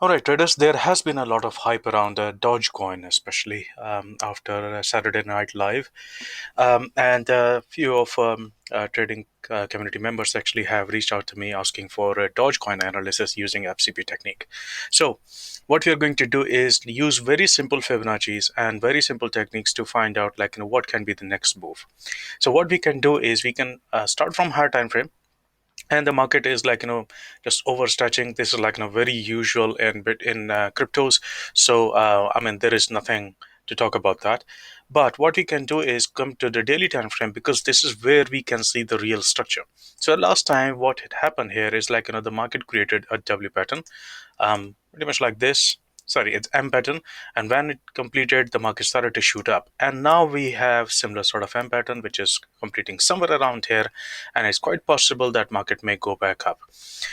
All right, traders, there has been a lot of hype around Dogecoin, especially after Saturday Night Live. And a few of trading community members actually have reached out to me asking for a Dogecoin analysis using FCP technique. So, what we are going to do is use very simple Fibonacci's and very simple techniques to find out, what can be the next move. So, what we can do is we can start from higher time frame, and the market is just overstretching. This is very usual in bit in cryptos. So I mean, there is nothing to talk about that. But what we can do is come to the daily time frame, because this is where we can see the real structure. So last time what had happened here is the market created a W pattern, pretty much like this. Sorry, it's M pattern, and when it completed, the market started to shoot up. And now we have similar sort of M pattern, which is completing somewhere around here, and it's quite possible that market may go back up.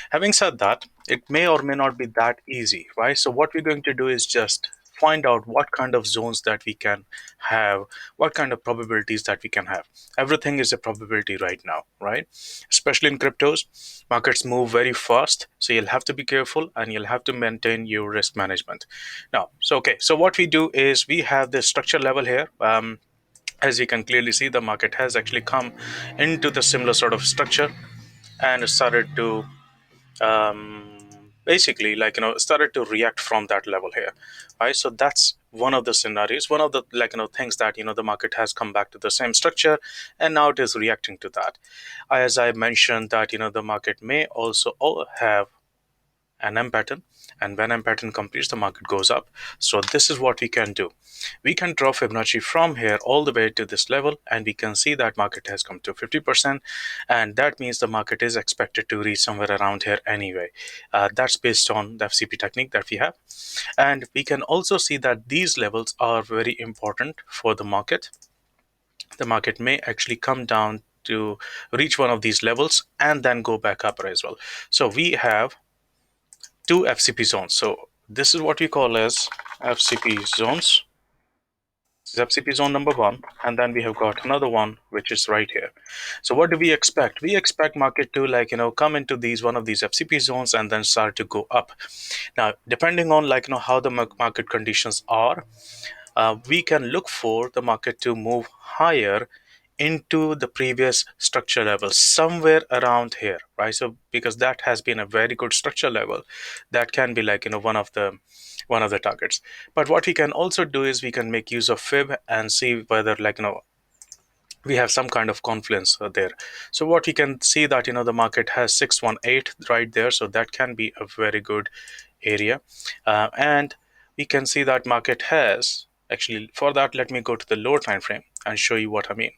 Having said that, it may or may not be that easy, right? So what we're going to do is just find out what kind of zones that we can have, what kind of probabilities that we can have. Everything is a probability right now, right? Especially in cryptos, markets move very fast, so you'll have to be careful and you'll have to maintain your risk management. Now, so okay, so what we do is we have this structure level here. As you can clearly see, the market has actually come into the similar sort of structure and started to basically started to react from that level here, right? So that's one of the scenarios, one of the things that the market has come back to the same structure, and now it is reacting to that. As I mentioned that the market may also have an M pattern, and when M pattern completes, the market goes up. So this is what we can do. We can draw Fibonacci from here all the way to this level, and we can see that market has come to 50%, and that means the market is expected to reach somewhere around here anyway. That's based on the FCP technique that we have. And we can also see that these levels are very important for the market. The market may actually come down to reach one of these levels and then go back up as well. So we have two FCP zones. So this is what we call as FCP zones. This is FCP zone number one, and then we have got another one which is right here. So what do we expect? We expect market to come into these one of these FCP zones and then start to go up. Now, depending on how the market conditions are, we can look for the market to move higher into the previous structure level somewhere around here, right? So because that has been a very good structure level, that can be one of the targets. But what we can also do is we can make use of fib and see whether we have some kind of confluence there. So what we can see that the market has 618 right there, so that can be a very good area. And we can see that market has actually, for that, let me go to the lower time frame and show you what I mean.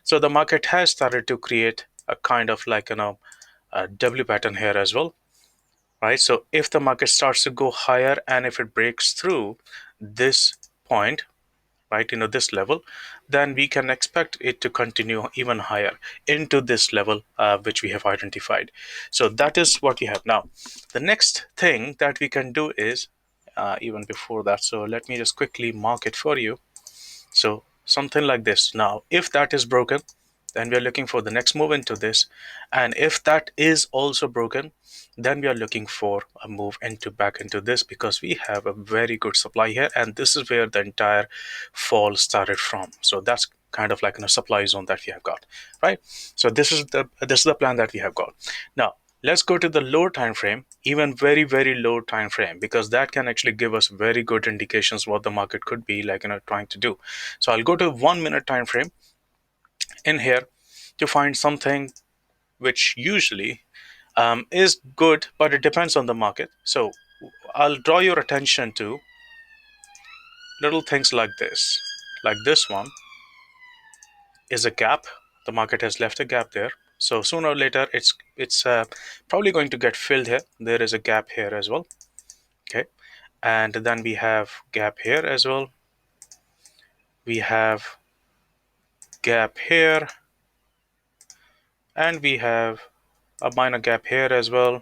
So the market has started to create a kind of a W pattern here as well, right? So if the market starts to go higher and if it breaks through this point, right, this level, then we can expect it to continue even higher into this level, which we have identified. So that is what we have. Now the next thing that we can do is even before that, so let me just quickly mark it for you. So something like this. Now if that is broken, then we are looking for the next move into this, and if that is also broken, then we are looking for a move into back into this, because we have a very good supply here, and this is where the entire fall started from. So that's kind of like in a supply zone that we have got, right? So this is the plan that we have got. Now let's go to the lower time frame, even very very low time frame, because that can actually give us very good indications what the market could be trying to do. So I'll go to 1 minute time frame in here to find something which usually is good, but it depends on the market. So I'll draw your attention to little things like this. Like this one is a gap. The market has left a gap there. So sooner or later, it's probably going to get filled here. There is a gap here as well. Okay, and then we have gap here as well. We have gap here, and we have a minor gap here as well.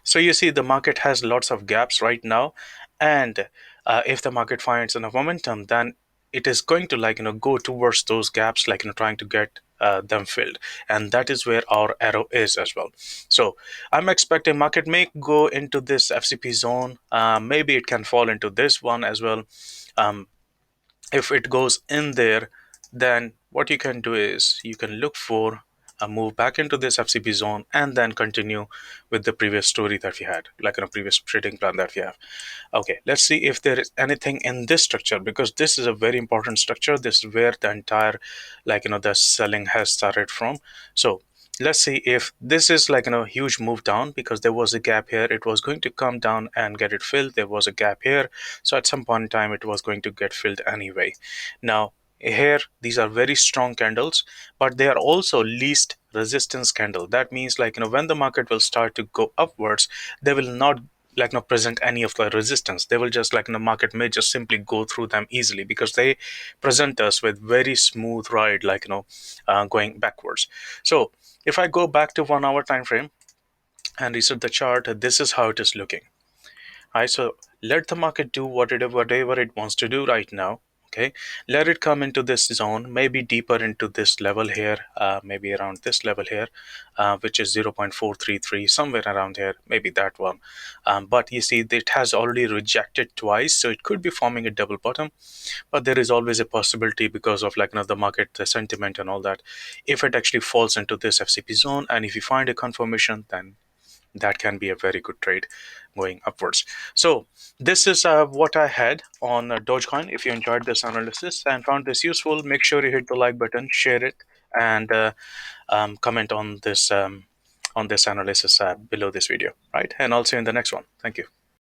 So you see the market has lots of gaps right now, and if the market finds enough momentum, then it is going to go towards those gaps, trying to get them filled, and that is where our arrow is as well. So I'm expecting market may go into this FCP zone. Maybe it can fall into this one as well. um, if it goes in there, then what you can do is you can look for a move back into this FCP zone and then continue with the previous story that we had, like in a previous trading plan that we have. Okay, let's see if there is anything in this structure, because this is a very important structure. This is where the entire, the selling has started from. So let's see if this is huge move down, because there was a gap here. It was going to come down and get it filled. There was a gap here, so at some point in time it was going to get filled anyway. Now here, these are very strong candles, but they are also least resistance candle. That means, when the market will start to go upwards, they will not present any of the resistance. They will just, the market may just simply go through them easily, because they present us with very smooth ride, going backwards. So if I go back to 1 hour time frame and reset the chart, this is how it is looking. All right, so let the market do whatever it wants to do right now. Okay, let it come into this zone, maybe deeper into this level here, maybe around this level here, which is 0.433, somewhere around here, maybe that one. But you see, it has already rejected twice, so it could be forming a double bottom. But there is always a possibility, because of the market, the sentiment and all that. If it actually falls into this FCP zone, and if you find a confirmation, then that can be a very good trade going upwards. So this is what I had on Dogecoin. If you enjoyed this analysis and found this useful, make sure you hit the like button, share it, and comment on this analysis below this video, right? And I'll see you in the next one. Thank you.